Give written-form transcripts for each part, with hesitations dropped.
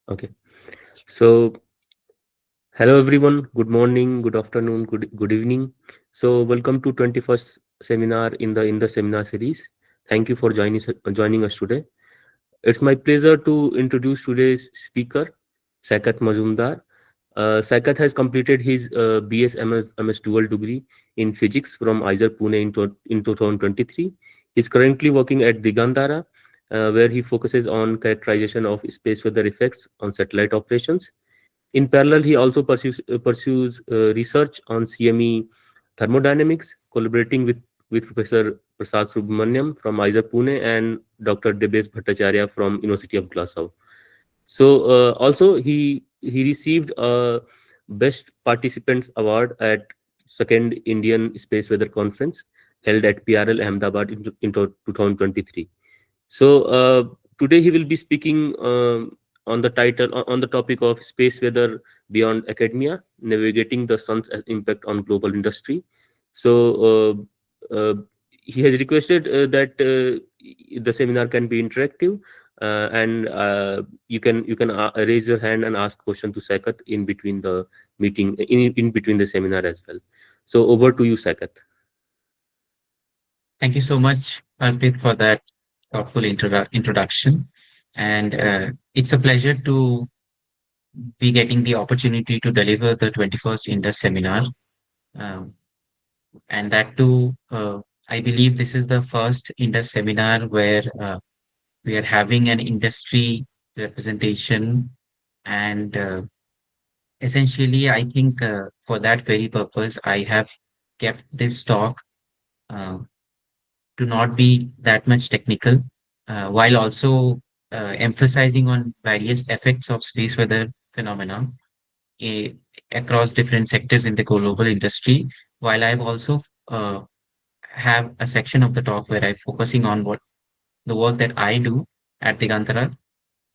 Okay. So, hello everyone. Good morning, good afternoon, good evening. So, welcome to 21st seminar in the seminar series. Thank you for joining us today. It's my pleasure to introduce today's speaker, Saikat Majumder. Saikat has completed his BS MS dual degree in physics from IISER Pune in 2023. He's currently working at Digantara, where he focuses on characterization of space weather effects on satellite operations. In parallel, he also pursues research on CME thermodynamics, collaborating with Professor Prasad Subramaniam from IISER Pune and Dr. Debes Bhattacharya from University of Glasgow. So also he received a Best Participants Award at Second Indian Space Weather Conference held at PRL Ahmedabad in 2023. So today he will be speaking on the on the topic of space weather beyond academia, navigating the sun's impact on global industry. So he has requested that the seminar can be interactive, and you can raise your hand and ask question to Saikat in between the meeting in between the seminar as well. So over to you, Saikat. Thank you so much, Arpit, for that thoughtful introduction. And it's a pleasure to be getting the opportunity to deliver the 21st Indus seminar. Um, and that too, I believe this is the first Indus seminar where we are having an industry representation. And essentially, I think for that very purpose, I have kept this talk uh, to not be that much technical, while also emphasizing on various effects of space weather phenomena eh, across different sectors in the global industry. While I've also uh, have a section of the talk where I'm focusing on what the work that I do at the Gantara,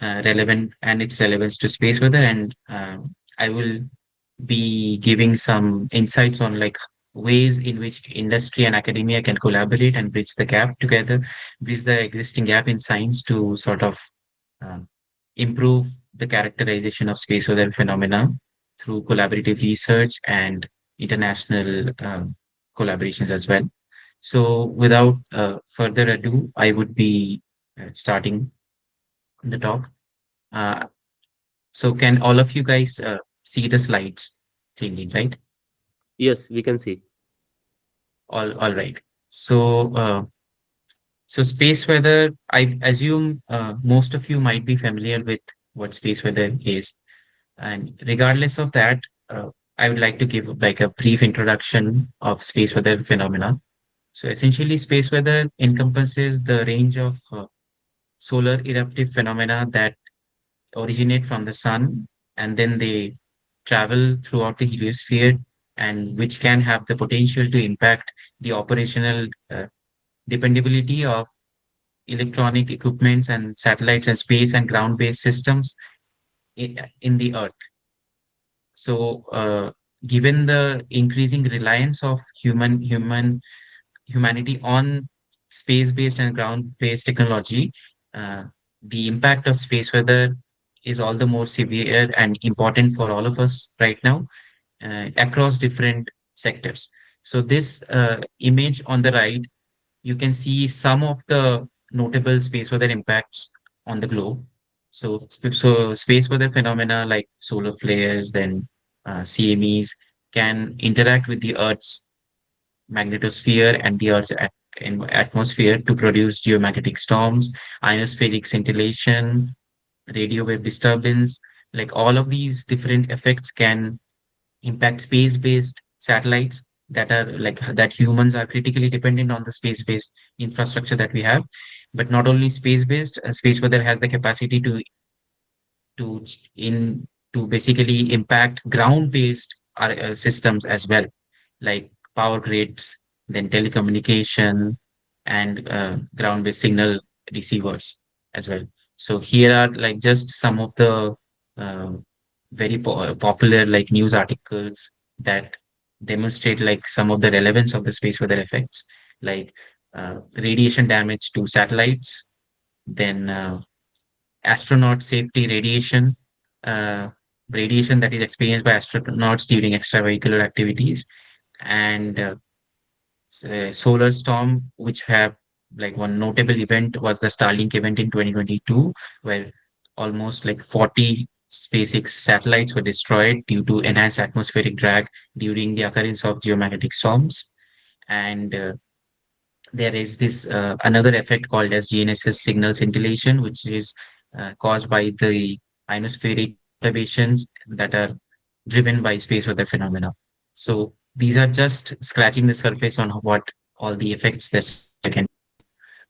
relevant and its relevance to space weather, and I will be giving some insights on like ways in which industry and academia can collaborate and bridge the gap together, bridge the existing gap in science to sort of um, improve the characterization of space weather phenomena through collaborative research and international collaborations as well. So, without further ado, I would be starting the talk. Uh, so, can all of you guys see the slides changing, right? Yes, we can see. All right. So, so space weather, I assume most of you might be familiar with what space weather is. And regardless of that, I would like to give like a brief introduction of space weather phenomena. So essentially, space weather encompasses the range of solar eruptive phenomena that originate from the sun and then they travel throughout the heliosphere, and which can have the potential to impact the operational dependability of electronic equipments and satellites and space and ground-based systems in the Earth. So, given the increasing reliance of humanity on space-based and ground-based technology, uh, the impact of space weather is all the more severe and important for all of us right now across different sectors. So, this image on the right, you can see some of the notable space weather impacts on the globe. So space weather phenomena like solar flares, then CMEs can interact with the Earth's magnetosphere and the Earth's atmosphere to produce geomagnetic storms, ionospheric scintillation, radio wave disturbance. Like all of these different effects can impact space-based satellites that are like that humans are critically dependent on the space-based infrastructure that we have. But not only space-based, space weather has the capacity to in to basically impact ground-based systems as well, like power grids, then telecommunication, and ground-based signal receivers as well. So here are like just some of the uh, very popular like news articles that demonstrate like some of the relevance of the space weather effects, like radiation damage to satellites, then astronaut safety radiation, uh, radiation that is experienced by astronauts during extravehicular activities, and solar storm, which have like one notable event was the Starlink event in 2022, where almost like 40 SpaceX satellites were destroyed due to enhanced atmospheric drag during the occurrence of geomagnetic storms. And there is this another effect called as GNSS signal scintillation, which is caused by the ionospheric perturbations that are driven by space weather phenomena. So these are just scratching the surface on what all the effects that space weather can.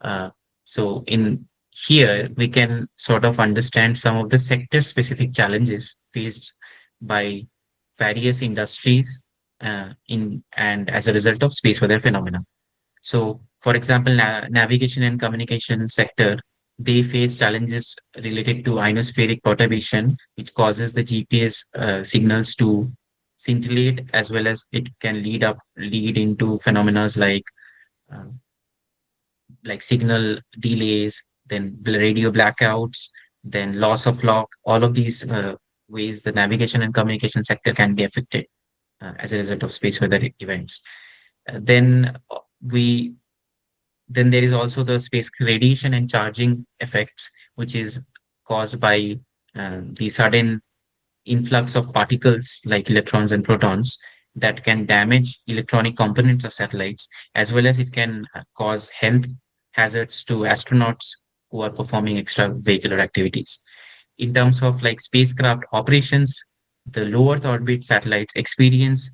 Uh, so in here we can sort of understand some of the sector-specific challenges faced by various industries in and as a result of space weather phenomena. So, for example, navigation and communication sector, they face challenges related to ionospheric perturbation, which causes the GPS signals to scintillate, as well as it can lead into phenomena uh, like signal delays, then radio blackouts, then loss of log. All of these ways the navigation and communication sector can be affected as a result of space weather events. Then we Then there is also the space radiation and charging effects, which is caused by the sudden influx of particles like electrons and protons that can damage electronic components of satellites, as well as it can cause health hazards to astronauts who are performing extravehicular activities. In terms of like spacecraft operations, the low Earth orbit satellites experience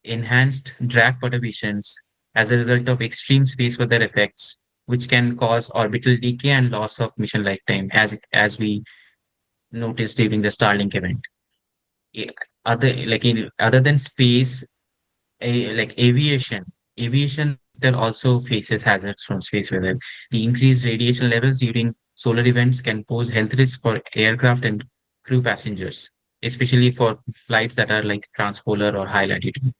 enhanced drag perturbations as a result of extreme space weather effects, which can cause orbital decay and loss of mission lifetime, as we noticed during the Starlink event. I- Other than space, like aviation sector also faces hazards from space weather. The increased radiation levels during solar events can pose health risks for aircraft and crew passengers, especially for flights that are like transpolar or high latitude.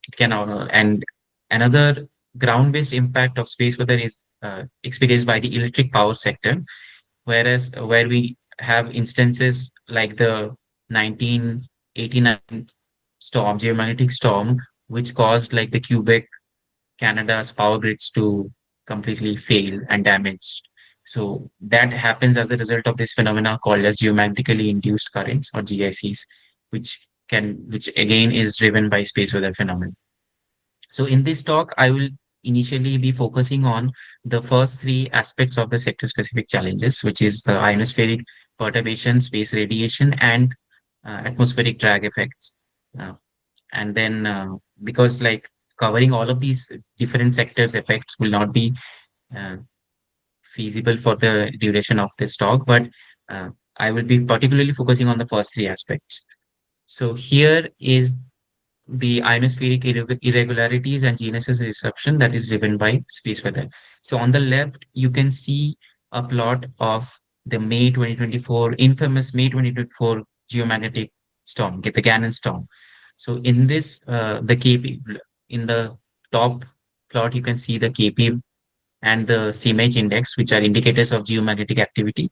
It can and another ground-based impact of space weather is experienced by the electric power sector, whereas where we have instances like the 1989 geomagnetic storm, which caused like the Quebec, Canada's power grids to completely fail and damaged. So that happens as a result of this phenomena called as geomagnetically induced currents or GICs, which again is driven by space weather phenomena. So in this talk, I will initially be focusing on the first three aspects of the sector-specific challenges, which is the ionospheric perturbation, space radiation, and atmospheric drag effects. Uh, and then because like covering all of these different sectors effects will not be uh, feasible for the duration of this talk, but uh, I will be particularly focusing on the first three aspects. So here is the ionospheric irregularities and GNSS disruption that is driven by space weather. So on the left, you can see a plot of the May 2024, infamous May 2024 geomagnetic storm, get the Gannon storm. So in this, the KP, in the top plot, you can see the KP and the CMH index, which are indicators of geomagnetic activity.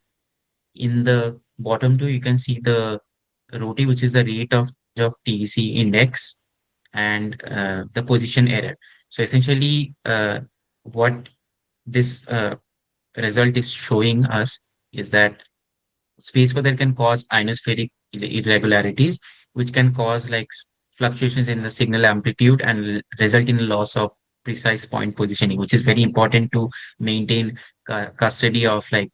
In the bottom two, you can see the ROTI, which is the rate of TEC index, and the position error. So essentially, what this result is showing us is that space weather can cause ionospheric irregularities, which can cause like fluctuations in the signal amplitude and result in loss of precise point positioning, which is very important to maintain custody of like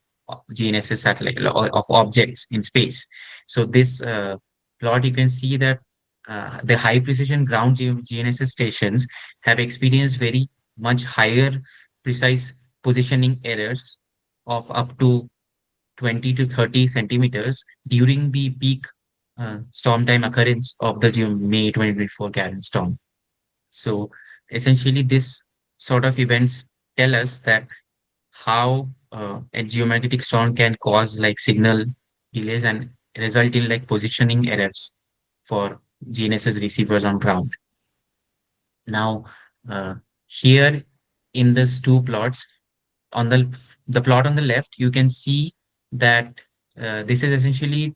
GNSS satellite of objects in space. So this plot, you can see that the high precision ground GNSS stations have experienced very much higher precise positioning errors of up to 20 to 30 centimeters during the peak storm time occurrence of the May 2024 Karen storm. So essentially, this sort of events tell us that how a geomagnetic storm can cause like signal delays and result in like positioning errors for GNSS receivers on ground. Now, here in these two plots, on the plot on the left, you can see that this is essentially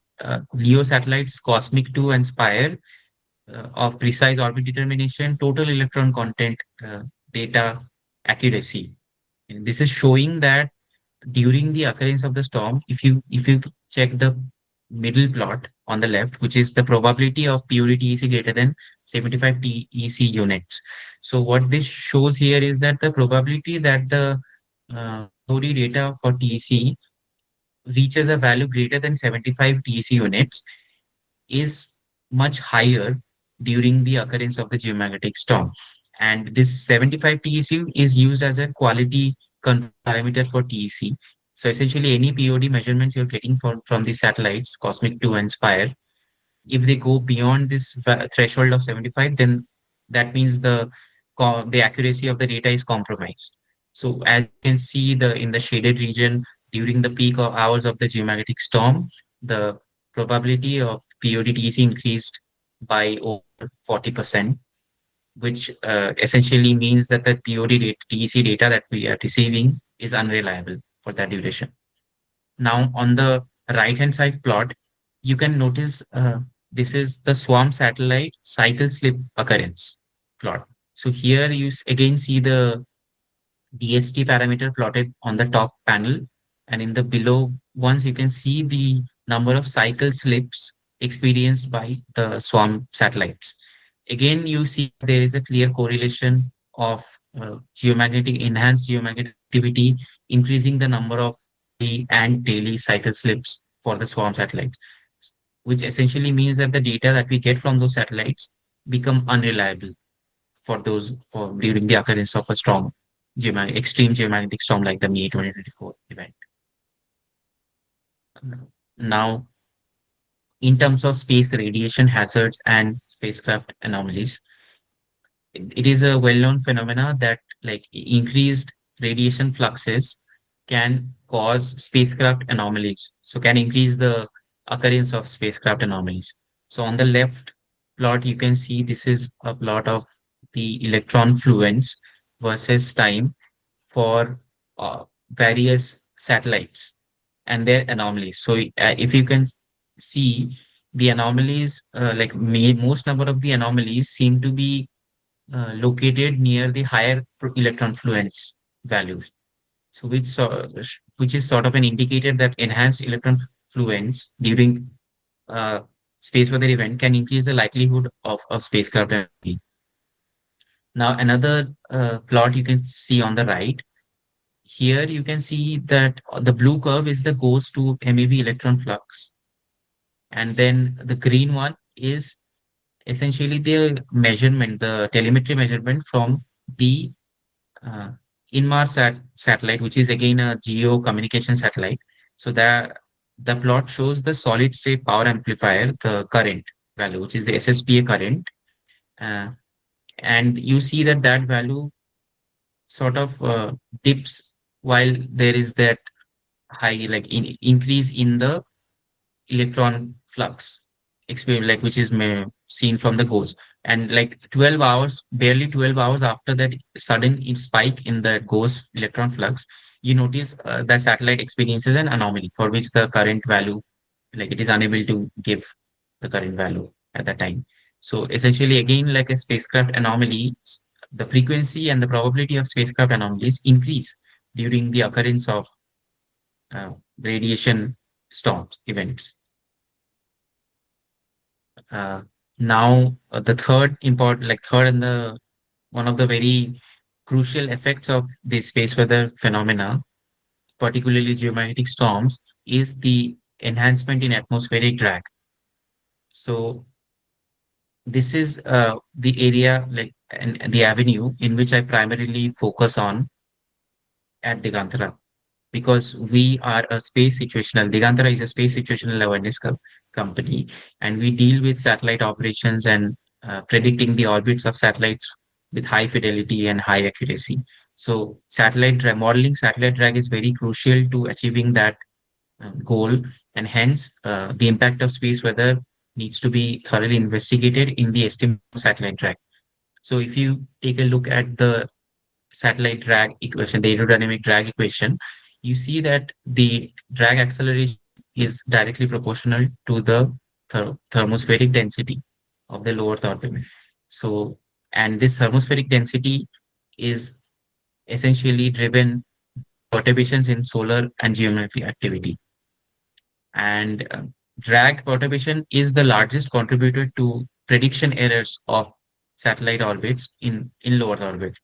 LEO satellites, Cosmic 2 and Spire, of precise orbit determination, total electron content, data accuracy. And this is showing that during the occurrence of the storm, if you check the middle plot on the left, which is the probability of POD TEC greater than 75 TEC units. So what this shows here is that the probability that the POD data for TEC reaches a value greater than 75 TEC units is much higher during the occurrence of the geomagnetic storm. And this 75 TEC is used as a quality control parameter for TEC. So essentially, any POD measurements you're getting from the satellites, Cosmic 2 and Spire, if they go beyond this threshold of 75, then that means the accuracy of the data is compromised. So as you can see in the shaded region during the peak of hours of the geomagnetic storm, the probability of POD-TEC increased by over 40%, which essentially means that the POD-TEC data that we are receiving is unreliable for that duration. Now, on the right-hand side plot, you can notice this is the swarm satellite cycle slip occurrence plot. So here you again see the DST parameter plotted on the top panel, and in the below ones, you can see the number of cycle slips experienced by the swarm satellites. Again, you see there is a clear correlation of enhanced geomagnetic activity, increasing the number of hourly and daily cycle slips for the swarm satellites, which essentially means that the data that we get from those satellites become unreliable for during the occurrence of a extreme geomagnetic storm like the May 2024 event. Now, in terms of space radiation hazards and spacecraft anomalies, it is a well-known phenomena that like increased radiation fluxes can cause spacecraft anomalies. So can increase the occurrence of spacecraft anomalies. So on the left plot, you can see this is a plot of the electron fluence versus time for various satellites and their anomalies. So if you can see the anomalies, most number of the anomalies seem to be located near the higher electron fluence values. So which is sort of an indicator that enhanced electron fluence during uh, space weather event can increase the likelihood of a spacecraft anomaly. Now another plot you can see on the right. Here you can see that the blue curve is the goes to MeV electron flux, and then the green one is essentially the measurement, the telemetry measurement from the uh, Inmarsat satellite, which is again a geo communication satellite. So the plot shows the solid state power amplifier, the current value, which is the SSPA current, uh, and you see that that value sort of dips while there is that high increase in the electron flux experience, like which is seen from the GOES. And like 12 hours, barely 12 hours after that sudden spike in the GOES electron flux, you notice that satellite experiences an anomaly for which the current value, like it is unable to give the current value at that time. So essentially, again, like a spacecraft anomaly, the frequency and the probability of spacecraft anomalies increase during the occurrence of uh, radiation storms events. Uh, Now, the third and the one of the very crucial effects of the space weather phenomena, particularly geomagnetic storms, is the enhancement in atmospheric drag. So this is the area and the avenue in which I primarily focus on at Digantara, because we are a space situational. Digantara is a space situational awareness company, and we deal with satellite operations and predicting the orbits of satellites with high fidelity and high accuracy. So modeling satellite drag is very crucial to achieving that goal, and hence the impact of space weather needs to be thoroughly investigated in the estimate of satellite drag. So if you take a look at the satellite drag equation, the aerodynamic drag equation, you see that the drag acceleration is directly proportional to the thermospheric density of the low Earth orbit. So, and this thermospheric density is essentially driven by perturbations in solar and geometric activity. And drag perturbation is the largest contributor to prediction errors of satellite orbits in low Earth orbit.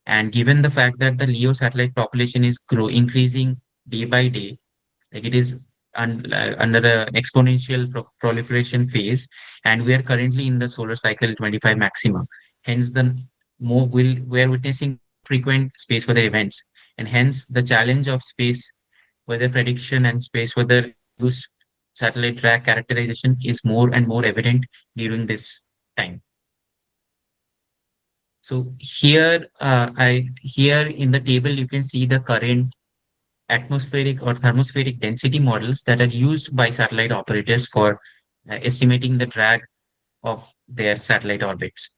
And given the fact that the LEO satellite population is increasing day by day, like it is under an exponential proliferation phase, and we are currently in the solar cycle 25 maxima. Hence, the we're witnessing more frequent space weather events, and hence the challenge of space weather prediction and space weather induced satellite track characterization is more and more evident during this time. So here in the table you can see the current atmospheric or thermospheric density models that are used by satellite operators for estimating the drag of their satellite orbits.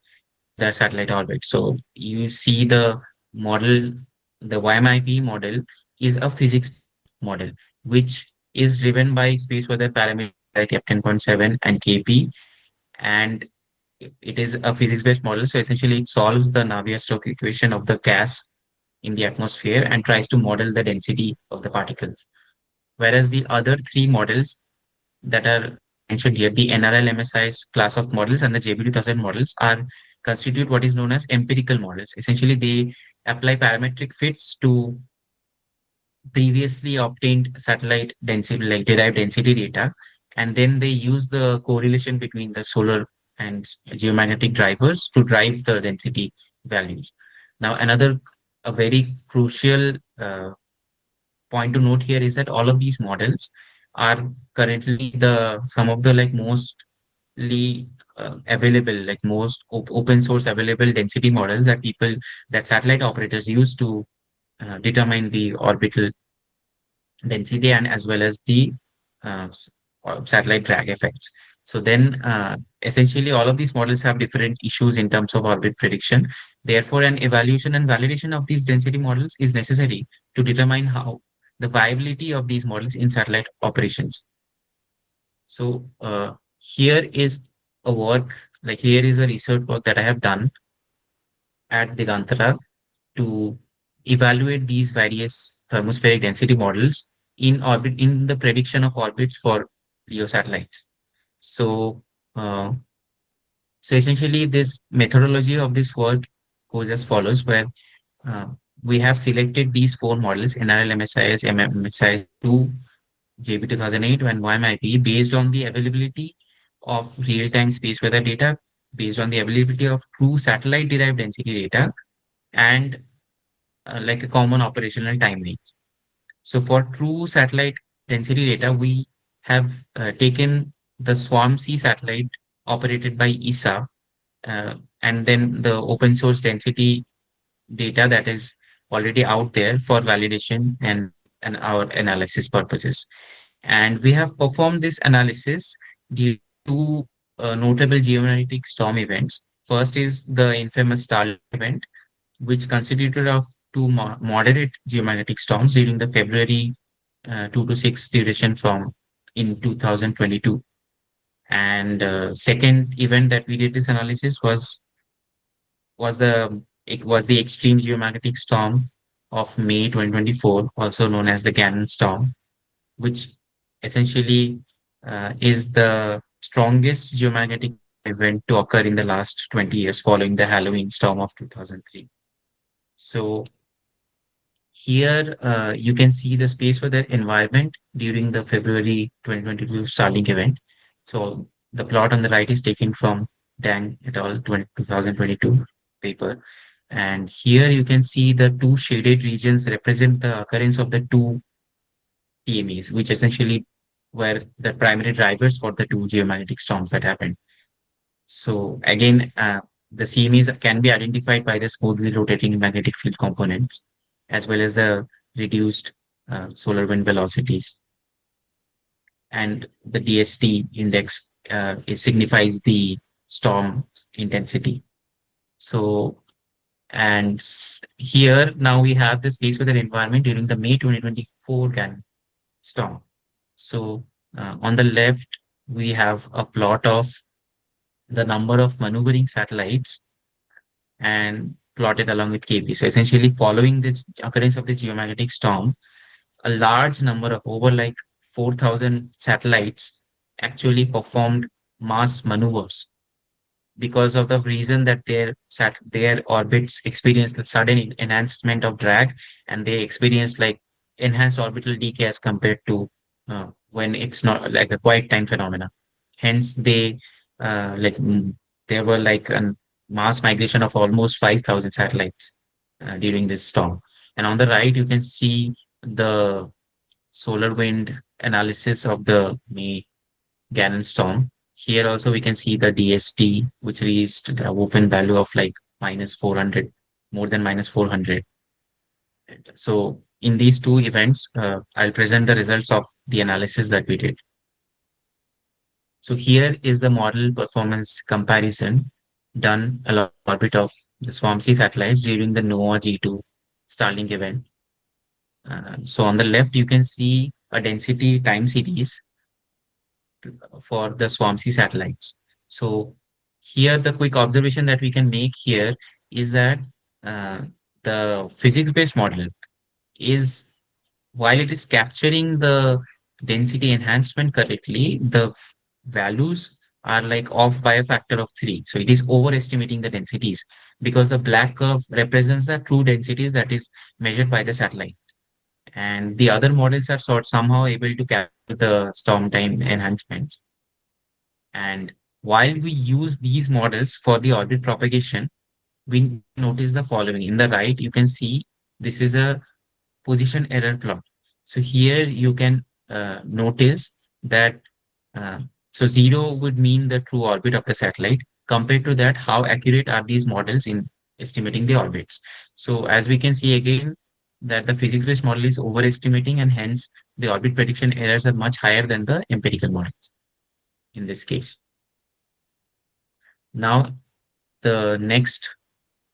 So you see the model, the YMIP model is a physics model, which is driven by space weather parameters like F10.7 and KP, and it is a physics-based model. So essentially, it solves the Navier-Stokes equation of the gas in the atmosphere and tries to model the density of the particles. Whereas the other three models that are mentioned here, the NRL-MSI's class of models and the JB2000 models are constitute what is known as empirical models. Essentially, they apply parametric fits to previously obtained satellite density, like derived density data, and then they use the correlation between the solar and geomagnetic drivers to drive the density values. Now, a very crucial point to note here is that all of these models are currently the some of the like mostly available, like most open source available density models that satellite operators use to determine the orbital density and as well as the uh, s- satellite drag effects. So then, essentially, all of these models have different issues in terms of orbit prediction. Therefore, an evaluation and validation of these density models is necessary to determine how the viability of these models in satellite operations. So here is here is a research work that I have done at Digantara to evaluate these various thermospheric density models in the prediction of orbits for LEO satellites. So, uh, so essentially, this methodology of this work goes as follows, where uh, we have selected these four models, NRL, MSIS, MMSIS 2, JB2008, and YMIP, based on the availability of real-time space weather data, based on the availability of true satellite-derived density data, and like a common operational time range. So for true satellite density data, we have taken the Swarm-C satellite operated by ESA, and then the open source density data that is already out there for validation and our analysis purposes. And we have performed this analysis due to notable geomagnetic storm events. First is the infamous Starlink event, which constituted of two moderate geomagnetic storms during the February 2 to 6 duration from in 2022. And second event that we did this analysis was the extreme geomagnetic storm of May 2024, also known as the Gannon storm, which essentially is the strongest geomagnetic event to occur in the last 20 years following the Halloween storm of 2003. So here you can see the space weather environment during the February 2022 Starlink event. So the plot on the right is taken from Dang et al. 2022 paper. And here you can see the two shaded regions represent the occurrence of the two TMEs, which essentially were the primary drivers for the two geomagnetic storms that happened. So again, the CMEs can be identified by the smoothly rotating magnetic field components, as well as the reduced solar wind velocities. And the DST index it signifies the storm intensity. So, and here now we have the space weather environment during the May 2024 GAN storm. So on the left, we have a plot of the number of maneuvering satellites and plotted along with KP. So essentially following the occurrence of the geomagnetic storm, a large number of over like 4,000 satellites actually performed mass maneuvers because of the reason that their orbits experienced a sudden enhancement of drag, and they experienced like enhanced orbital decay as compared to when it's not like a quiet time phenomena. Hence they like there were like a mass migration of almost 5,000 satellites during this storm. And on the right you can see the solar wind analysis of the May Gannon storm. Here also we can see the DST, which reached the open value of like minus 400, more than minus 400. So in these two events, I'll present the results of the analysis that we did. So here is the model performance comparison done along the orbit of the Swampsea satellites during the NOAA G2 Starlink event. So on the left, you can see a density time series for the Swampsea satellites. So here, the quick observation that we can make here is that uh, the physics-based model is, while it is capturing the density enhancement correctly, the values are like off by a factor of 3. So it is overestimating the densities because the black curve represents the true densities that is measured by the satellite. And the other models are somehow able to capture the storm time enhancements. And while we use these models for the orbit propagation, we notice the following. In the right, you can see this is a position error plot. So here you can notice that uh, so zero would mean the true orbit of the satellite. Compared to that, how accurate are these models in estimating the orbits? So as we can see again, that the physics-based model is overestimating, and hence the orbit prediction errors are much higher than the empirical models in this case. Now, the next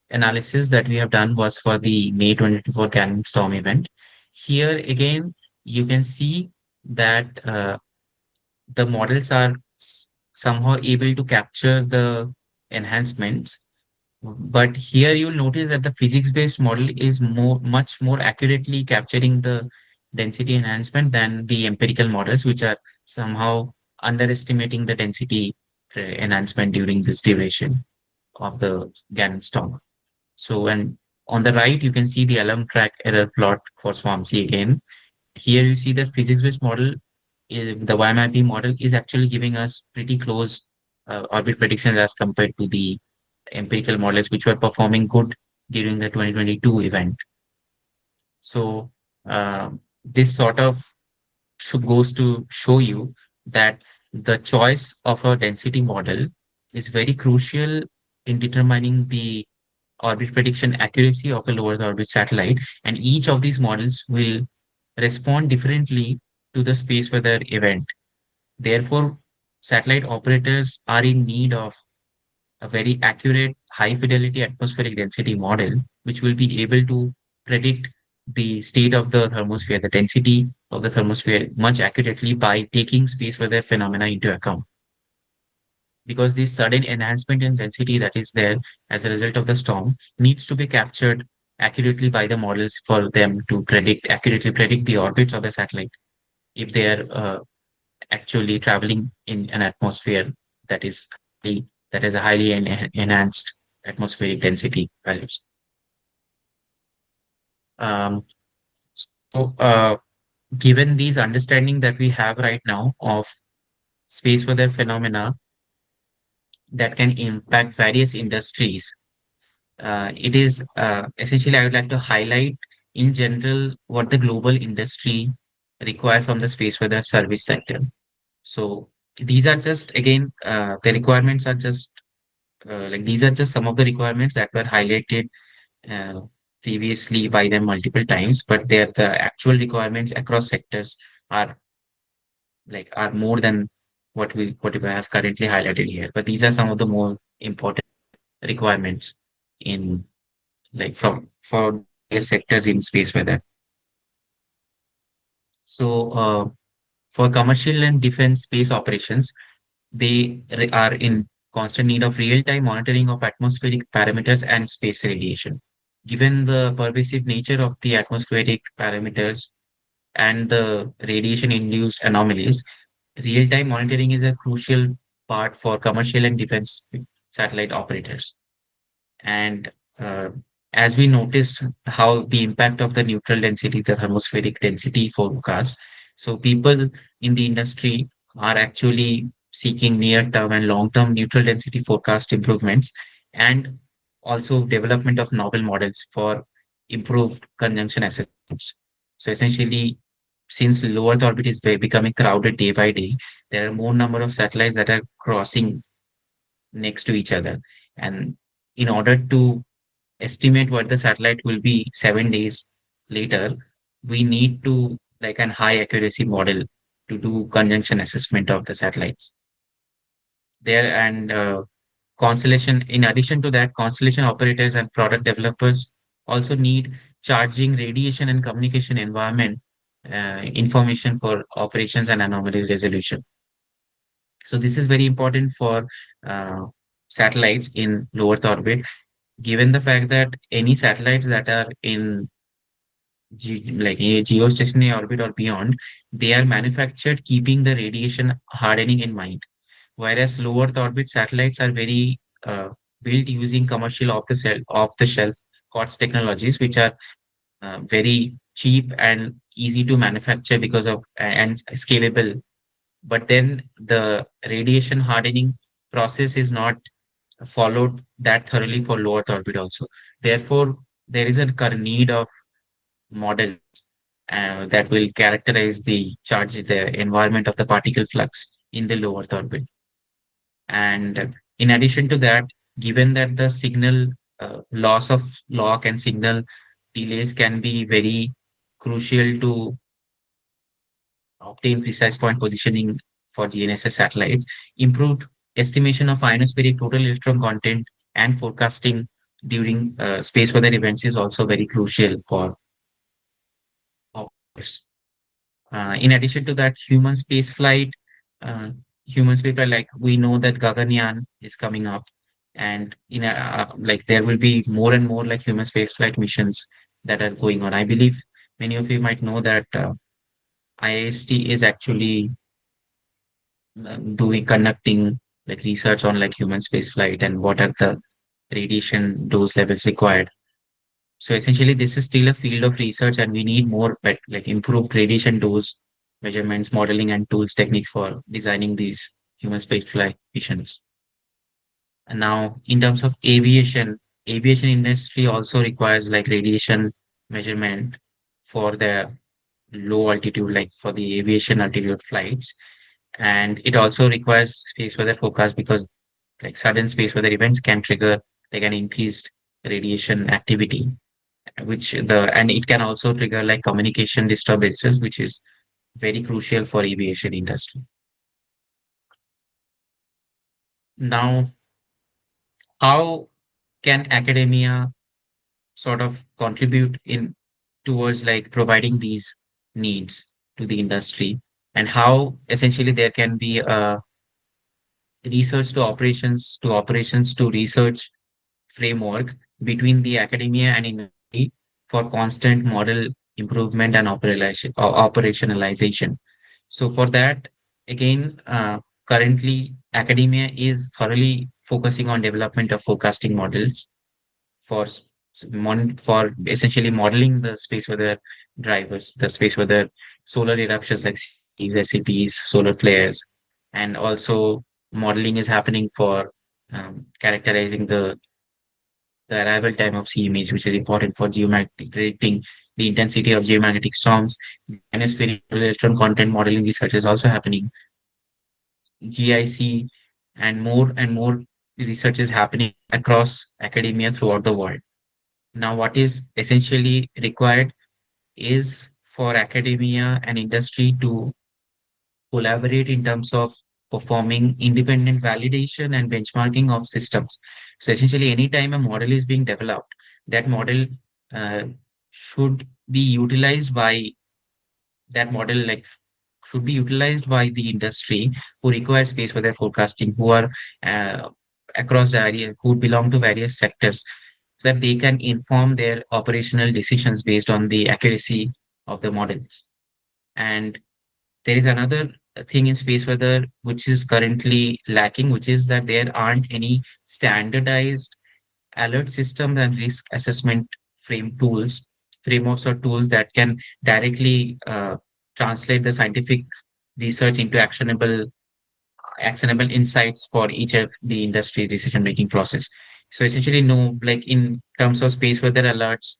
analysis that we have done was for the May 2024 Cannon storm event. Here again, you can see that the models are somehow able to capture the enhancements. But here you'll notice that the physics-based model is much more accurately capturing the density enhancement than the empirical models, which are somehow underestimating the density enhancement during this duration of the Gannon storm. So, and on the right, you can see the alarm track error plot for Swampsea again. Here you see the physics-based model, the YMIP model is actually giving us pretty close orbit predictions as compared to the empirical models, which were performing good during the 2022 event. So, this sort of goes to show you that the choice of a density model is very crucial in determining the orbit prediction accuracy of a low Earth orbit satellite, and each of these models will respond differently to the space weather event. Therefore, satellite operators are in need of a very accurate, high fidelity atmospheric density model, which will be able to predict the state of the thermosphere, the density of the thermosphere much accurately by taking space weather phenomena into account. Because this sudden enhancement in density that is there as a result of the storm needs to be captured accurately by the models for them to accurately predict the orbits of the satellite if they are actually traveling in an atmosphere that is that has a highly enhanced atmospheric density values. Um, so, given these understanding that we have right now of space weather phenomena that can impact various industries, it is essentially I would like to highlight in general what the global industry require from the space weather service sector. So these are just again the requirements are just like these are just some of the requirements that were highlighted uh, previously by them multiple times, but they're the actual requirements across sectors are are more than what we have currently highlighted here. But these are some of the more important requirements in from for various sectors in space weather. So For commercial and defense space operations, are in constant need of real-time monitoring of atmospheric parameters and space radiation. Given the pervasive nature of the atmospheric parameters and the radiation-induced anomalies, real-time monitoring is a crucial part for commercial and defense satellite operators. And uh, as we noticed how the impact of the neutral density, the thermospheric density forecast, so people in the industry are actually seeking near-term and long-term neutral density forecast improvements and also development of novel models for improved conjunction assessments. So essentially, since low Earth orbit is becoming crowded day by day, there are more number of satellites that are crossing next to each other. And in order to estimate what the satellite will be 7 days later, we need to like an high accuracy model to do conjunction assessment of the satellites there. And constellation, in addition to that, constellation operators and product developers also need charging, radiation, and communication environment information for operations and anomaly resolution. So this is very important for uh, satellites in low Earth orbit, given the fact that any satellites that are in like a geostationary orbit or beyond, they are manufactured keeping the radiation hardening in mind. Whereas low Earth orbit satellites are very built using commercial off the shelf COTS technologies, which are very cheap and easy to manufacture because of and scalable. But then the radiation hardening process is not followed that thoroughly for low Earth orbit also. Therefore, there is a need of models that will characterize the charge, the environment of the particle flux in the low Earth orbit. And in addition to that, given that the signal loss of lock and signal delays can be very crucial to obtain precise point positioning for GNSS satellites, improved estimation of ionospheric total electron content and forecasting during space weather events is also very crucial for operators. In addition to that, uh, human spaceflight, like we know that Gaganyaan is coming up, and like there will be more and more like human spaceflight missions that are going on. I believe many of you might know that IIST is actually doing conducting like research on like human spaceflight and what are the radiation dose levels required. So essentially, this is still a field of research, and we need more like improved radiation dose measurements, modeling, and tools techniques for designing these human spaceflight missions. And now, in terms of aviation, aviation industry also requires like radiation measurement for the low altitude, like for the aviation altitude flights, and it also requires space weather forecast because like sudden space weather events can trigger like an increased radiation activity which the and it can also trigger like communication disturbances, which is very crucial for aviation industry. Now, how can academia sort of contribute in towards like providing these needs to the industry, and how essentially there can be a research to operations to research framework between the academia and industry for constant model improvement and operationalization. So for that, again, currently academia is thoroughly focusing on development of forecasting models for for essentially modeling the space weather drivers, the space weather solar eruptions like CPs, SCPs, solar flares, and also modeling is happening for characterizing the arrival time of sea image, which is important for predicting the intensity of geomagnetic storms. Atmospheric electron content modeling research is also happening. GIC and more research is happening across academia throughout the world. Now, what is essentially required is for academia and industry to collaborate in terms of performing independent validation and benchmarking of systems. So essentially, anytime a model is being developed, that model uh, should be utilized by that model like should be utilized by the industry who require space weather forecasting, who are uh, across the area, who belong to various sectors, so that they can inform their operational decisions based on the accuracy of the models. And there is another thing in space weather which is currently lacking, which is that there aren't any standardized alert systems and risk assessment frameworks or tools that can directly translate the scientific research into actionable insights for each of the industry decision making process. So essentially, no, like in terms of space weather alerts,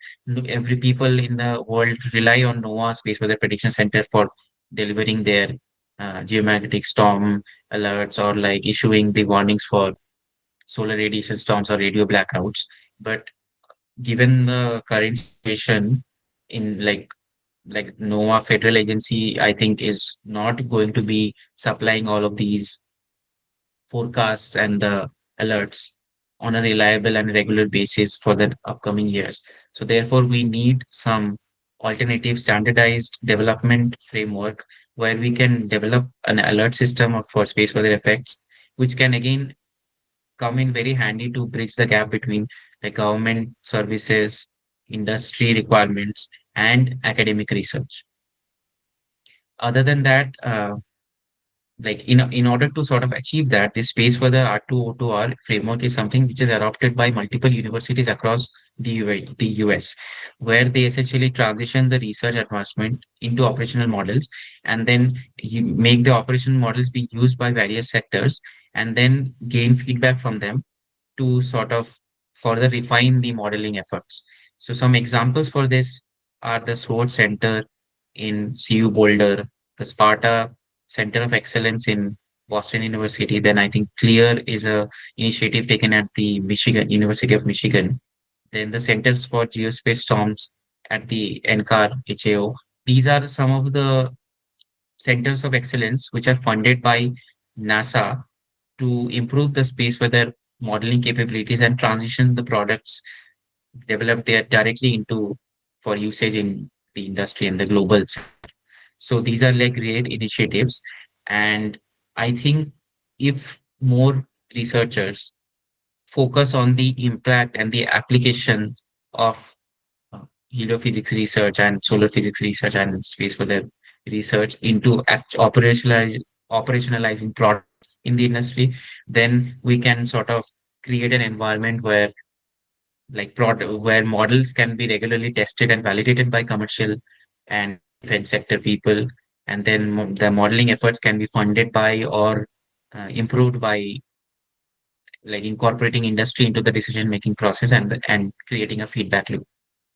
every people in the world rely on NOAA Space Weather Prediction Center for delivering their geomagnetic storm alerts or like issuing the warnings for solar radiation storms or radio blackouts. But given the current situation in like NOAA federal agency, I think is not going to be supplying all of these forecasts and the alerts on a reliable and regular basis for the upcoming years. So therefore, we need some alternative standardized development framework where we can develop an alert system for space weather effects, which can again come in very handy to bridge the gap between the government services, industry requirements, and academic research. Other than that, like in order to sort of achieve that, the space for the R2O2R framework is something which is adopted by multiple universities across the US, where they essentially transition the research advancement into operational models, and then you make the operational models be used by various sectors, and then gain feedback from them to sort of further refine the modeling efforts. So some examples for this are the SWOT Center in CU Boulder, the Sparta Center of Excellence in Boston University. Then I think CLEAR is a initiative taken at the Michigan University of Michigan. Then the Centers for Geospace Storms at the NCAR HAO. These are some of the centers of excellence which are funded by NASA to improve the space weather modeling capabilities and transition the products developed there directly into for usage in the industry and the global. So these are like great initiatives. And I think if more researchers focus on the impact and the application of uh, heliophysics research and solar physics research and space weather research into operationalizing products in the industry, then we can sort of create an environment where where models can be regularly tested and validated by commercial and defense sector people, and then the modeling efforts can be funded by or improved by like incorporating industry into the decision making process and creating a feedback loop.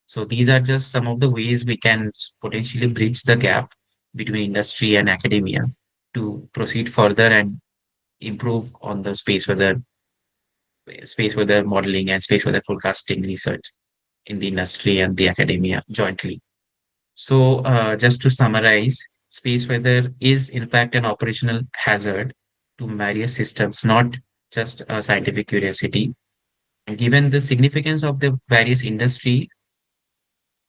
So these are just some of the ways we can potentially bridge the gap between industry and academia to proceed further and improve on the space weather modeling and space weather forecasting research in the industry and the academia jointly. So, just to summarize, space weather is in fact an operational hazard to various systems, not just a scientific curiosity. And given the significance of the various industry,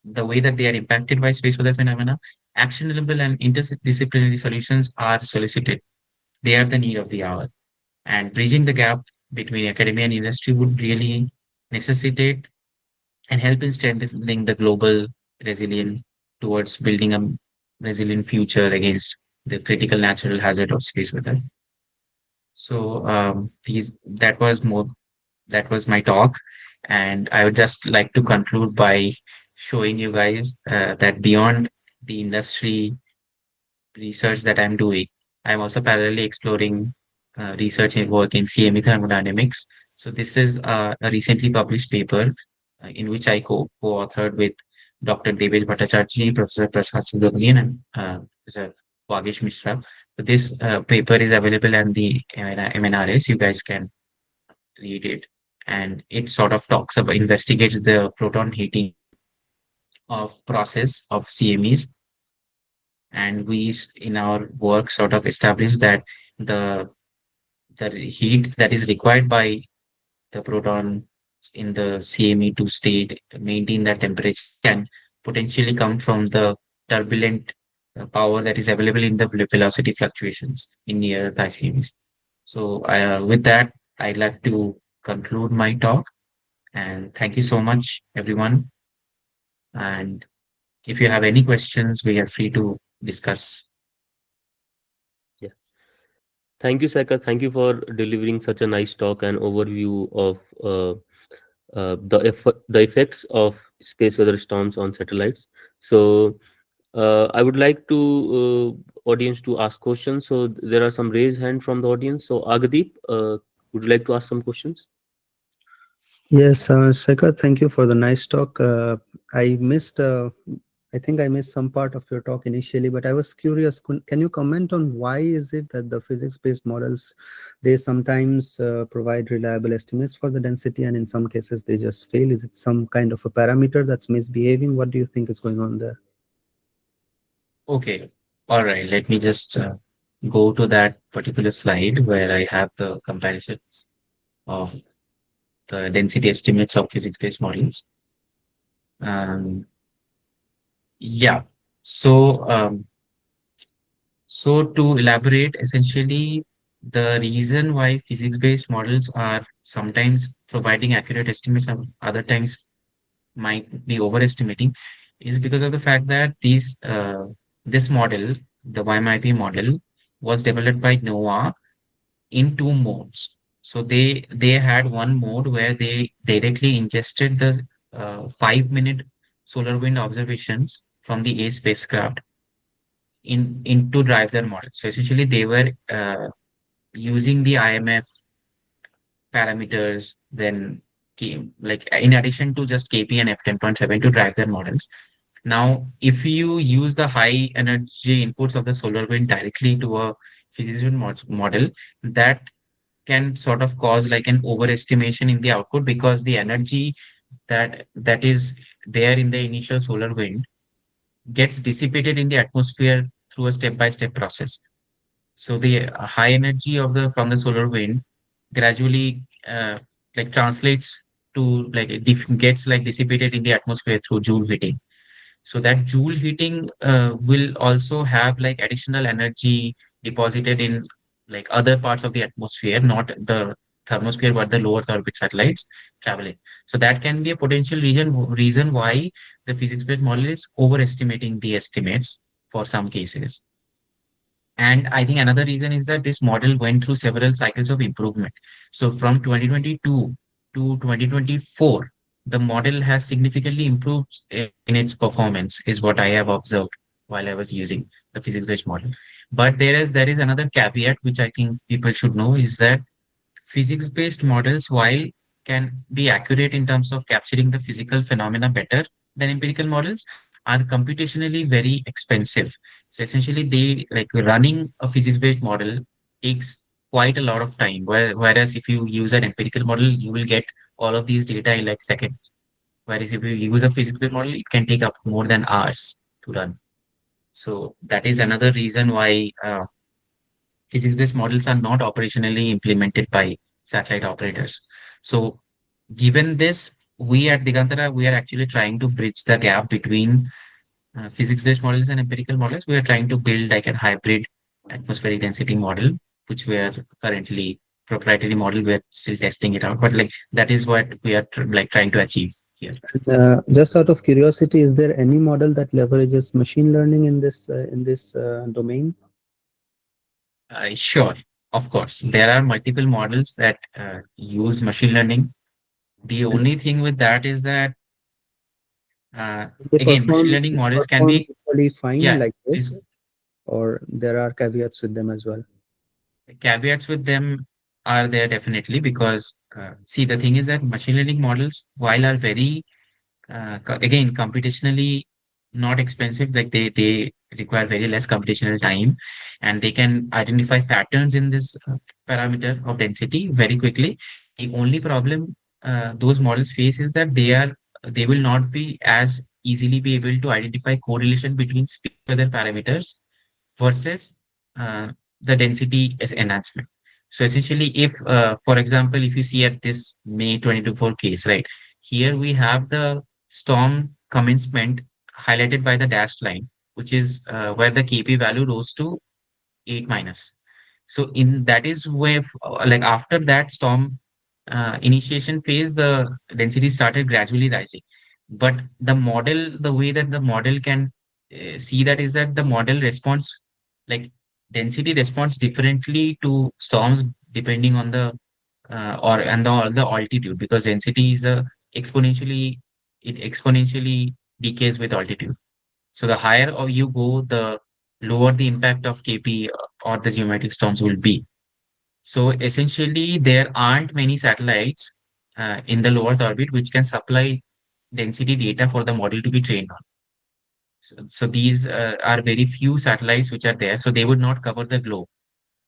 the way that they are impacted by space weather phenomena, actionable and interdisciplinary solutions are solicited. They are the need of the hour. And bridging the gap between academia and industry would really necessitate and help in strengthening the global resilience towards building a resilient future against the critical natural hazard of space weather. So these that was my talk, and I would just like to conclude by showing you guys that beyond the industry research that I'm doing, I'm also parallelly exploring research and work in CME thermodynamics. So this is a recently published paper in which I co-authored with Dr. Devesh Bhattacharjee, Professor Prasad Subramanian, and Professor Vagesh Mishra. So this paper is available in the MNRS. You guys can read it. And it sort of talks about, investigates the proton heating of process of CMEs, and in our work sort of established that the the heat that is required by the proton in the CME to stay maintain that temperature can potentially come from the turbulent power that is available in the velocity fluctuations in near Earth ICMs. So, with that, I'd like to conclude my talk. And thank you so much, everyone. And if you have any questions, we are free to discuss. Yeah. Thank you, Saikat. Thank you for delivering such a nice talk and overview of the effects of space weather storms on satellites. So I would like to audience to ask questions. So there are some raised hand from the audience. So Agadeep, would you like to ask some questions? Yes, Saikat, thank you for the nice talk. I missed, I think I missed some part of your talk initially, but I was curious. Can you comment on why is it that the physics-based models, they sometimes provide reliable estimates for the density, and in some cases they just fail? Is it some kind of a parameter that's misbehaving? What do you think is going on there? Okay. All right. Let me just go to that particular slide where I have the comparisons of the density estimates of physics-based models. Um, yeah. So, so to elaborate, essentially, the reason why physics-based models are sometimes providing accurate estimates and other times might be overestimating is because of the fact that this model, the YMIP model, was developed by NOAA in two modes. So they had one mode where they directly ingested the 5 minute solar wind observations from the A spacecraft in to drive their model. So essentially they were using the IMF parameters, then like in addition to just KP and F10.7 to drive their models. Now, if you use the high energy inputs of the solar wind directly to a physics model, that can sort of cause like an overestimation in the output because the energy that is there in the initial solar wind gets dissipated in the atmosphere through a step-by-step process. So the high energy of the from the solar wind gradually like translates to like it gets like dissipated in the atmosphere through Joule heating. So that Joule heating will also have like additional energy deposited in like other parts of the atmosphere, not the thermosphere, but the lower orbit satellites traveling. So that can be a potential reason why the physics-based model is overestimating the estimates for some cases. And I think another reason is that this model went through several cycles of improvement. So from 2022 to 2024, the model has significantly improved in its performance, is what I have observed while I was using the physics-based model. But there is another caveat which I think people should know is that physics-based models, while can be accurate in terms of capturing the physical phenomena better than empirical models, are computationally very expensive. So essentially, they like running a physics-based model takes quite a lot of time. Whereas if you use an empirical model, you will get all of these data in like seconds. Whereas if you use a physics-based model, it can take up more than hours to run. So that is another reason why physics-based models are not operationally implemented by satellite operators. So given this, we at Digantara, we are actually trying to bridge the gap between physics-based models and empirical models. We are trying to build like a hybrid atmospheric density model, which we are currently proprietary model. We're still testing it out, but like that is what we are like trying to achieve here. Just out of curiosity, is there any model that leverages machine learning in this domain? Sure, of course, there are multiple models that use machine learning. The And only thing with that is that uh, they again, machine perform learning they models can perform be, equally fine yeah, like this, is or there are caveats with them as well? caveats with them are there definitely because see, the thing is that machine learning models, while are very again computationally not expensive, like they require very less computational time, and they can identify patterns in this parameter of density very quickly. The only problem those models face is that they will not be as easily be able to identify correlation between space weather parameters versus uh, the density is enhancement. So essentially, if, for example, if you see at this May 2024 case, right, here we have the storm commencement highlighted by the dashed line, which is where the Kp value rose to 8 minus. So in that is where like after that storm initiation phase, the density started gradually rising. But the model, the way that the model can see that is that the model responds like density responds differently to storms depending on the or and the altitude, because density is a exponentially it exponentially decays with altitude. So the higher or you go, the lower the impact of Kp or the geometric storms will be. So essentially, there aren't many satellites in the low Earth orbit which can supply density data for the model to be trained on. So these are very few satellites which are there. So they would not cover the globe.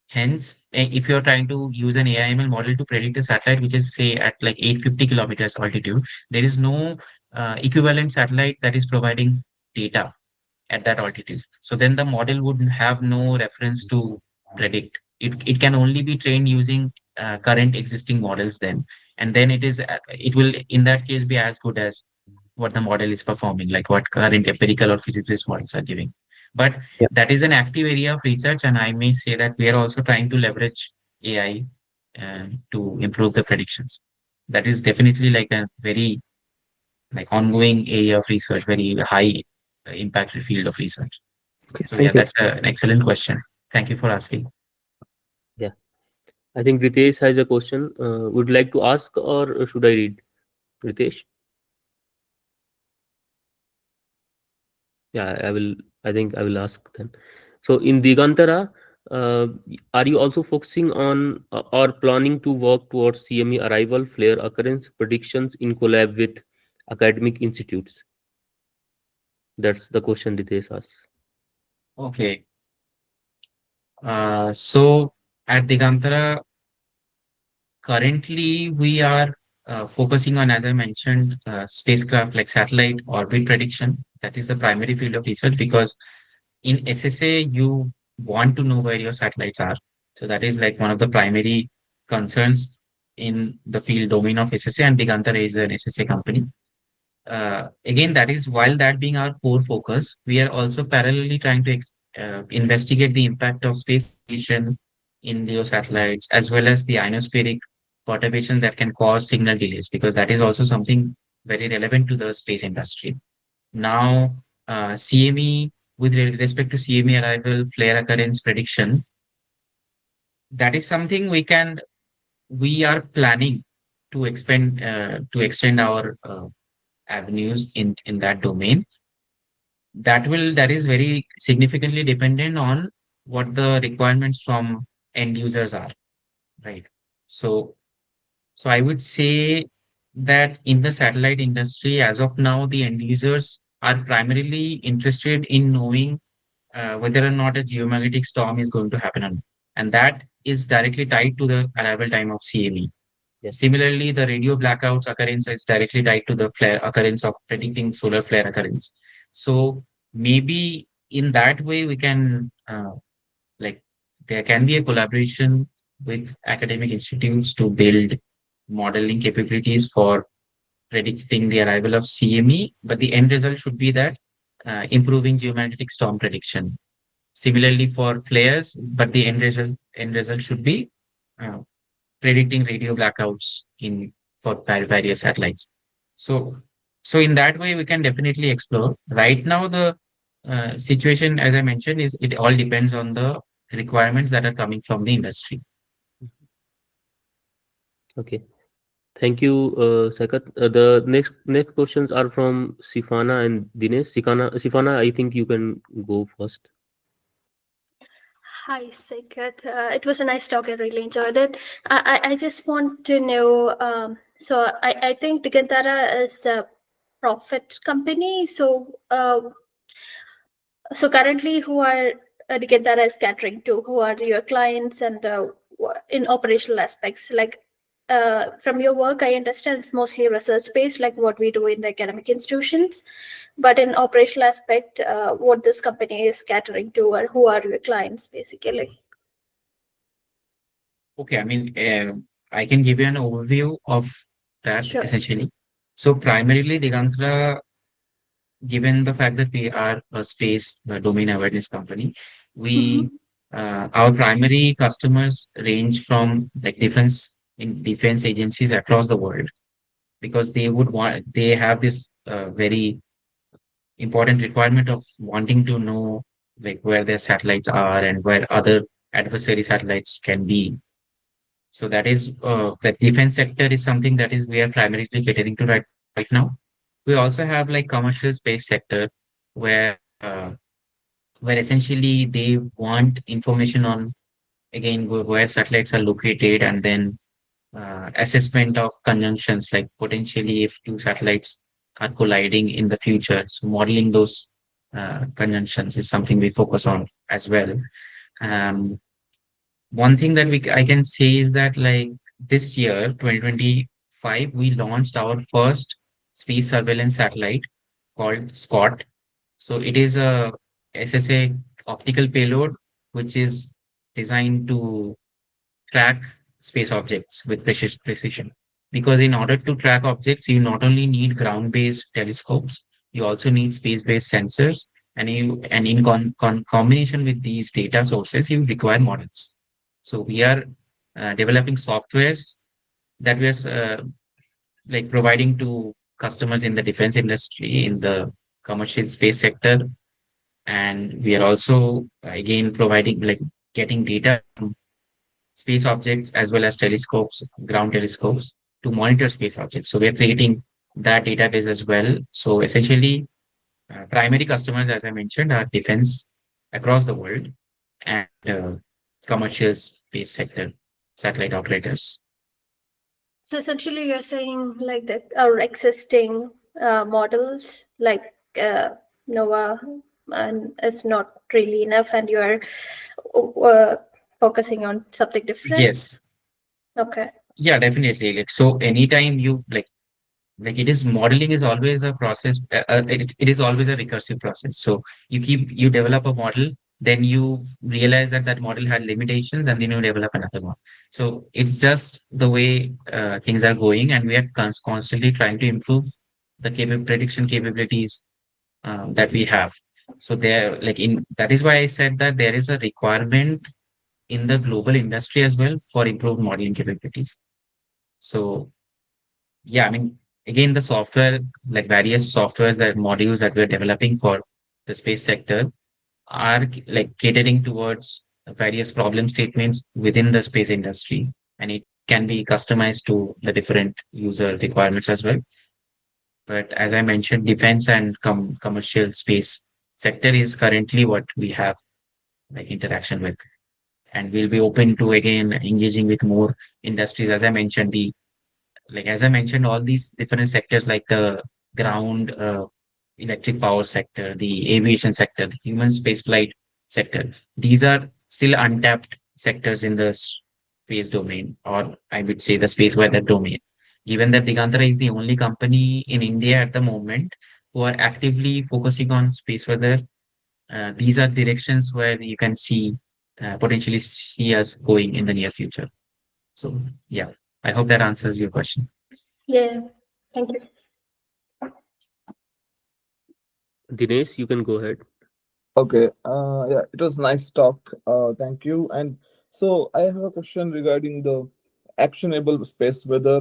Hence, if you're trying to use an AIML model to predict a satellite which is say at like 850 kilometers altitude, there is no equivalent satellite that is providing data at that altitude. So then the model would have no reference to predict. It can only be trained using current existing models then. And then it will in that case be as good as what the model is performing, like what current empirical or physics-based models are giving. But Yeah. that is an active area of research, and I may say that we are also trying to leverage AI to improve the predictions. That is definitely like a very like ongoing area of research, very high impact field of research. Okay, So yeah, thank you. that's an excellent question. Thank you for asking. Yeah. I think Ritesh has a question. Would you like to ask or should I read? Ritesh? Yeah, I will. I think I will ask then. So in Digantara, uh, are you also focusing on or planning to work towards CME arrival, flare occurrence predictions in collab with academic institutes? That's the question Ritesh asks. Okay. So at Digantara, currently we are focusing on, as I mentioned, spacecraft like satellite orbit prediction. That is the primary field of research because in SSA, you want to know where your satellites are. So that is like one of the primary concerns in the field domain of SSA, and Digantara is an SSA company. Again, that is while that being our core focus, we are also parallelly trying to investigate the impact of space radiation in LEO satellites, as well as the ionospheric perturbation that can cause signal delays, because that is also something very relevant to the space industry. Now, CME, with respect to CME arrival, flare occurrence prediction, that is something we are planning to expand to extend our avenues in that domain. That is very significantly dependent on what the requirements from end users are, right? So I would say that in the satellite industry, as of now, the end users are primarily interested in knowing whether or not a geomagnetic storm is going to happen or not. And that is directly tied to the arrival time of CME. Yeah. Similarly, the radio blackouts occurrence is directly tied to the flare occurrence of predicting solar flare occurrence. So maybe in that way we can like there can be a collaboration with academic institutes to build modeling capabilities for predicting the arrival of CME, but the end result should be that improving geomagnetic storm prediction. Similarly for flares, but the end result should be uh, predicting radio blackouts in for various satellites. So, so in that way, we can definitely explore. Right now, the situation, as I mentioned, is it all depends on the requirements that are coming from the industry. Okay. Thank you, Saikat. The next questions are from Sifana and Dinesh. Sifana, I think you can go first. Hi, Saikat. It was a nice talk. I really enjoyed it. I just want to know. I think Digantara is a profit company. So currently, who are Digantara is catering to? Who are your clients and in operational aspects? Like from your work, I understand it's mostly research based, like what we do in the academic institutions. But in operational aspect, what this company is catering to, or who are your clients, basically? Okay, I mean, I can give you an overview of that Sure. essentially. So primarily, Digantara given the fact that we are a space domain awareness company, Mm-hmm. we our primary customers range from like defense agencies across the world, because they have this very important requirement of wanting to know like where their satellites are and where other adversary satellites can be. So that is the defense sector is something that is we are primarily catering to right now. We also have like commercial space sector where where essentially they want information on again where satellites are located, and then assessment of conjunctions, like potentially if two satellites are colliding in the future. So modeling those conjunctions is something we focus on as well. Um, One thing that I can say is that like this year, 2025, we launched our first space surveillance satellite called Scott. So it is a SSA optical payload, which is designed to track space objects with precision. Because in order to track objects, you not only need ground-based telescopes, you also need space-based sensors, and in combination with these data sources, you require models. So we are developing softwares that we are like providing to customers in the defense industry, in the commercial space sector, and we are also again providing like getting data from space objects as well as telescopes, ground telescopes, to monitor space objects. So we are creating that database as well. So essentially, primary customers, as I mentioned, are defense across the world and commercial space sector satellite operators. So essentially, you're saying like that our existing models, like Nova, and is not really enough, and you're uh, focusing on something different. Yes. Okay. Yeah, definitely. Like so, anytime you like it is modeling is always a process, it is always a recursive process. So you develop a model, then you realize that that model had limitations, and then you develop another one. So it's just the way things are going, and we are constantly trying to improve the prediction capabilities that we have. So there like in that is why I said that there is a requirement in the global industry as well for improved modeling capabilities. So yeah, I mean, again, the software, like various softwares that modules that we're developing for the space sector are like catering towards various problem statements within the space industry. And it can be customized to the different user requirements as well. But as I mentioned, defense and commercial space sector is currently what we have like interaction with. And we'll be open to again engaging with more industries. As I mentioned, all these different sectors like the ground electric power sector, the aviation sector, the human spaceflight sector, these are still untapped sectors in the space domain, or I would say the space weather domain. Given that Digantara is the only company in India at the moment who are actively focusing on space weather, these are directions where you can see potentially see us going in the near future. So, yeah, I hope that answers your question. Yeah. Thank you. Dinesh, you can go ahead. Okay. Yeah, it was nice talk. Thank you. And so I have a question regarding the actionable space weather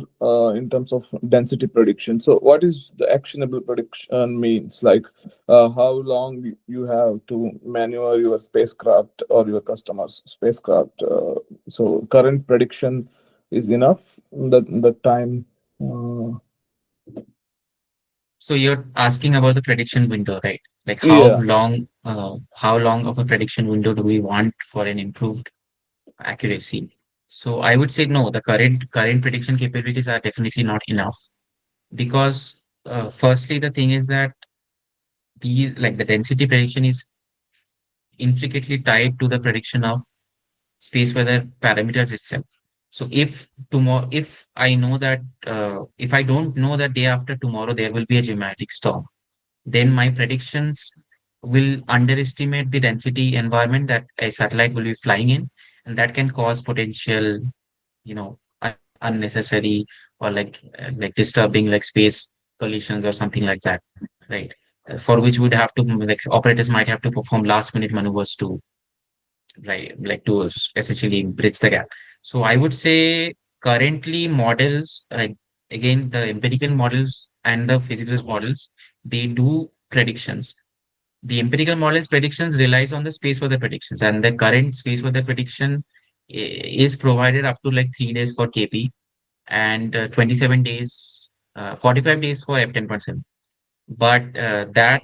in terms of density prediction. So what is the actionable prediction means? Like how long you have to maneuver your spacecraft or your customer's spacecraft. So current prediction is enough. The time. So you're asking about the prediction window, right? Like Yeah. how long of a prediction window do we want for an improved accuracy? So I would say no, the current prediction capabilities are definitely not enough, because firstly, the thing is that the density prediction is intricately tied to the prediction of space weather parameters itself. So if I know that if I don't know that day after tomorrow there will be a geomagnetic storm, then my predictions will underestimate the density environment that a satellite will be flying in, and that can cause potential, unnecessary or like disturbing like space collisions or something like that, right? for which would have to, like, operators might have to perform last minute maneuvers to, right, like to essentially bridge the gap. So I would say currently models, like, again, the empirical models and the physical models, they do predictions. The empirical models predictions relies on the space weather predictions, and the current space weather prediction is provided up to like 3 days for KP, and 27 days, 45 days for F10.7. But that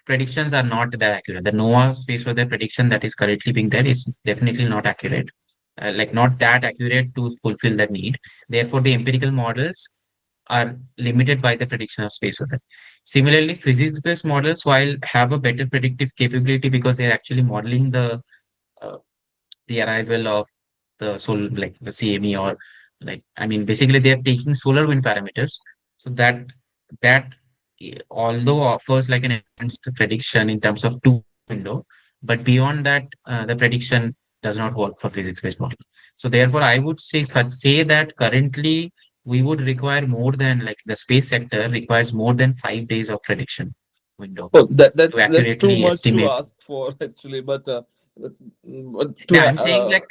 predictions are not that accurate. The NOAA space weather prediction that is currently being there is definitely not accurate, like not that accurate to fulfill that need. Therefore, the empirical models are limited by the prediction of space weather. Similarly, physics-based models, while have a better predictive capability because they're actually modeling uh, the arrival of the solar, like the CME, or like, I mean, basically they're taking solar wind parameters. So that although offers like an enhanced prediction in terms of two window, but beyond that, the prediction does not work for physics-based model. So therefore, I would say that currently we would require more than, like, the space sector requires more than 5 days of prediction window Oh, to that's too accurately much to estimate. ask for actually, but to Yeah, I'm saying, like,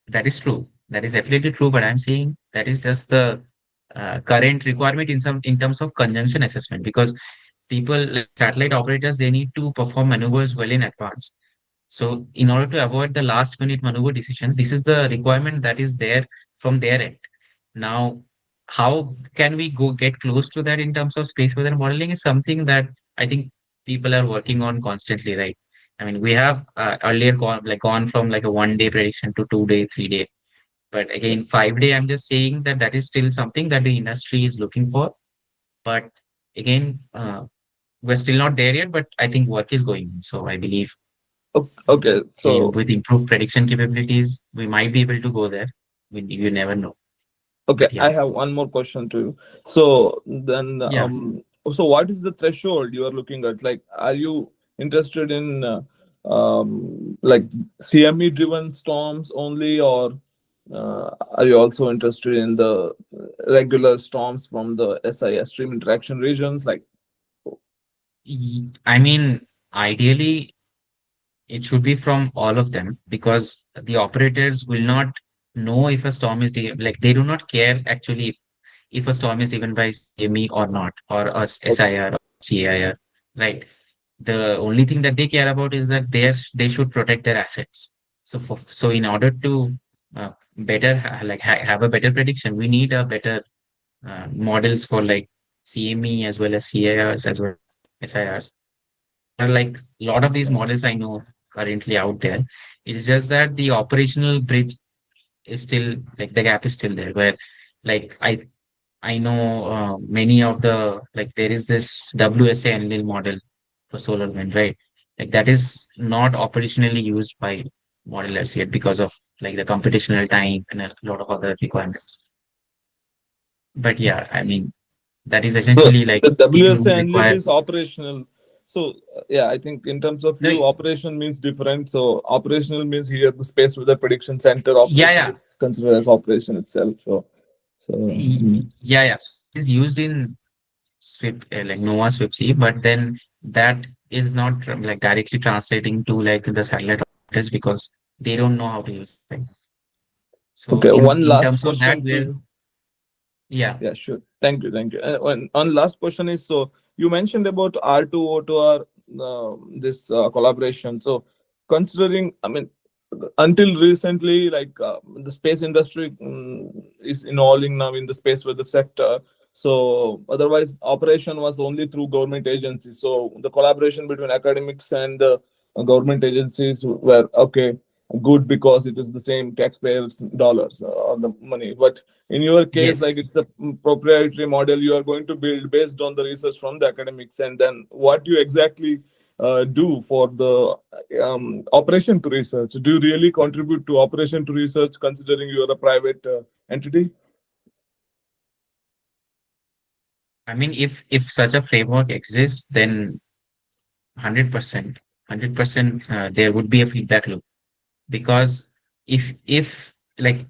that is true. That is definitely true, but I'm saying that is just the current requirement in terms of conjunction assessment, because people, like satellite operators, they need to perform maneuvers well in advance. So in order to avoid the last minute maneuver decision, this is the requirement that is there from their end. Now, how can we go get close to that in terms of space weather modeling is something that I think people are working on constantly, right? I mean, we have earlier gone from like a 1 day prediction to 2 day, 3 day. But again, 5 day, I'm just saying that that is still something that the industry is looking for. But again, we're still not there yet, but I think work is going on. So I believe okay, so with improved prediction capabilities, we might be able to go there. You never know. okay, But yeah, I have one more question to you. So then, yeah. so what is the threshold you are looking at? Like, are you interested in like CME driven storms only, or are you also interested in the regular storms from the SI extreme interaction regions? Like, I mean, ideally, it should be from all of them, because the operators will not know if a storm is like, they do not care actually if a storm is driven by CME or not, or a SIR or CIR, right? The only thing that they care about is that they should protect their assets. So in order to better have a better prediction, we need a better models for like CME as well as CIRs as well as SIRs. There are like a lot of these models I know currently out there. It's just that the operational bridge is still, like, the gap is still there, where, like, I know many of the, like, there is this WSA Enlil model for solar wind, right? Like, that is not operationally used by modelers yet because of, like, the computational time and a lot of other requirements. But yeah, I mean, that is so essentially like the people who WSA inlet require. is operational. So yeah, I think in terms of No, you, operation means different. So operational means here the space with the prediction center yeah, operation yeah, is considered as operation itself. So yeah, yeah. It's used in Swift, like Nova Swiftsy, but then that is not like directly translating to like the satellite operators because they don't know how to use it. So okay, one in last terms of that, question to we're, you. yeah. Yeah, sure. Thank you, thank you. One last question is, so you mentioned about R2O2R, this collaboration. So considering, I mean, until recently, like the space industry is involving now in the space weather sector. So otherwise, operation was only through government agencies. So the collaboration between academics and government agencies were okay, good because it is the same taxpayers' dollars or the money. But in your case, like Yes. it's a proprietary model you are going to build based on the research from the academics, and then what you exactly do for the operation to research. Do you really contribute to operation to research considering you are a private entity? I mean, if such a framework exists, then 100%, 100%, there would be a feedback loop, because if like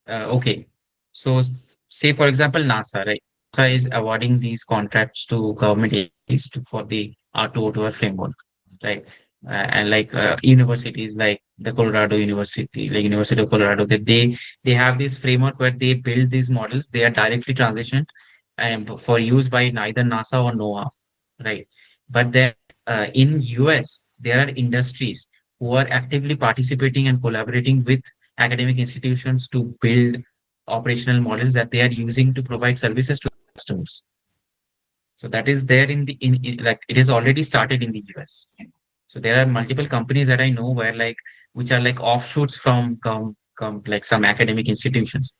okay, so say for example NASA, right? NASA is awarding these contracts to government agencies for the R2O2R framework, right? And like universities like the Colorado University, like University of Colorado, that they have this framework where they build these models. They are directly transitioned and for use by neither NASA or NOAA, right? But then in US, there are industries who are actively participating and collaborating with academic institutions to build operational models that they are using to provide services to customers. So that is there in like it is already started in the US. So there are multiple companies that I know where like which are like offshoots from like some academic institutions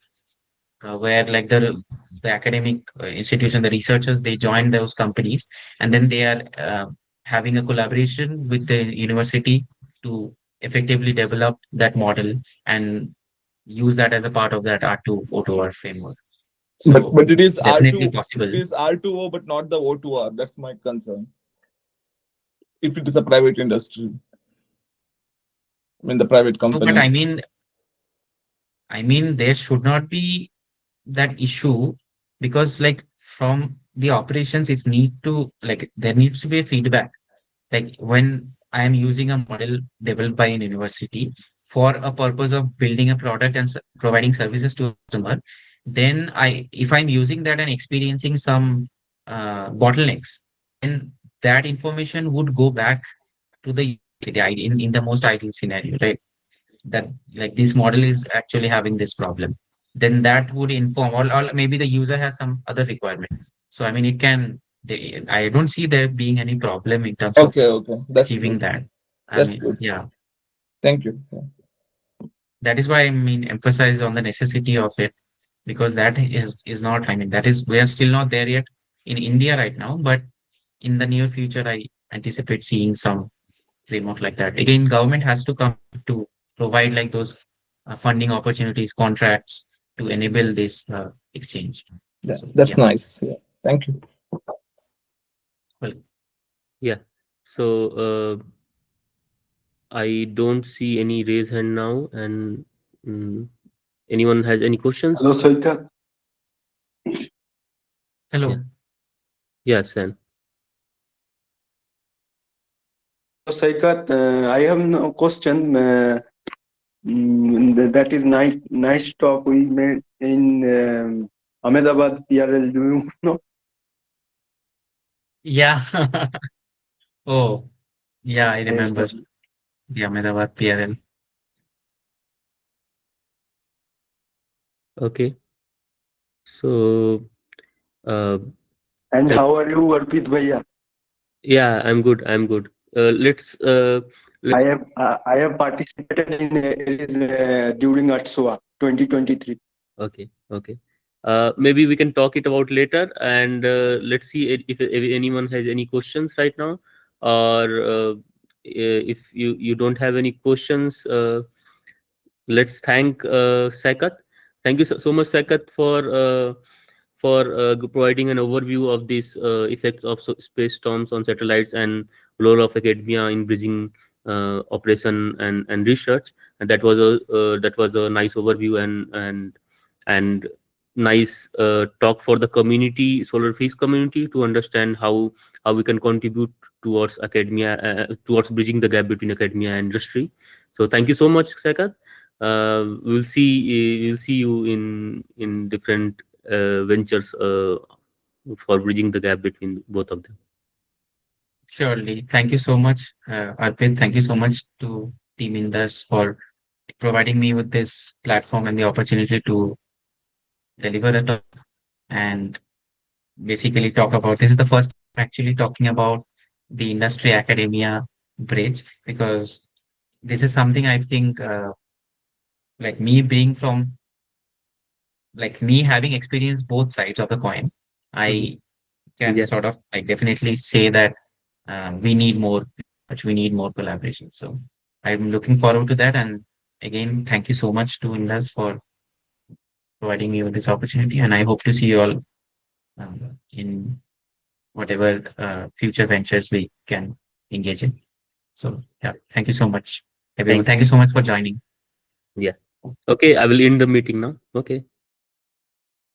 where like the academic institution, the researchers, they join those companies and then they are having a collaboration with the university to effectively develop that model and use that as a part of that R2O2R framework. So But it is it's definitely R2, possible. it is R2O, but not the O2R. That's my concern. If it is a private industry, I mean the private No, but company. I mean, there should not be that issue because like from the operations, it need to like there needs to be a feedback. Like when I am using a model developed by an university for a purpose of building a product and providing services to a customer, then if I'm using that and experiencing some bottlenecks, then that information would go back to the university in the most ideal scenario, right? That like this model is actually having this problem, then that would inform or maybe the user has some other requirement. So I mean it can I don't see there being any problem in terms of Okay, that's achieving good. that. I That's mean, good. yeah, Thank you. Yeah. that is why I mean emphasize on the necessity of it because that is not I mean that is we are still not there yet in India right now, but in the near future I anticipate seeing some framework like that. Again, government has to come to provide like those funding opportunities, contracts to enable this exchange. Yeah, So that's yeah, nice. Yeah. Thank you. well, Yeah. So I don't see any raise hand now, and mm, anyone has any questions? Hello, Saikat. hello. Yeah. Yeah, Sam. Hello, Saikat. I have no question. That is nice talk we made in Ahmedabad PRL. Do you know? Yeah. Oh, yeah, I Yes, remember sir. the Ahmedabad PRL. Okay. So uh, And shall- how are you, Arpit Bhaiya? yeah, I'm good. I'm good. Let's I have participated in during ATSOA 2023. Okay, okay. Maybe we can talk it about later, and let's see if anyone has any questions right now, or if you don't have any questions, let's thank Saikat. Thank you so much, Saikat, for providing an overview of these effects of space storms on satellites and role of academia in bridging operation and research. And that was a nice overview and nice talk for the community, solar physics community, to understand how we can contribute towards academia, towards bridging the gap between academia and industry. So thank you so much, Saikat. We'll see you in different ventures for bridging the gap between both of them. Surely. Thank you so much, Arpit. Thank you so much to Team Indus for providing me with this platform and the opportunity to deliver a talk and basically talk about this is the first time actually talking about the industry academia bridge because this is something I think like me being from like me having experienced both sides of the coin, Mhm. I can Yeah, sort of like definitely say that we need more research, we need more collaboration. So I'm looking forward to that. And again, thank you so much to Indus for providing me with this opportunity. And I hope to see you all in whatever future ventures we can engage in. So yeah, thank you so much, everyone. thank Thank you so much for joining. yeah. Okay, I will end the meeting now. Okay.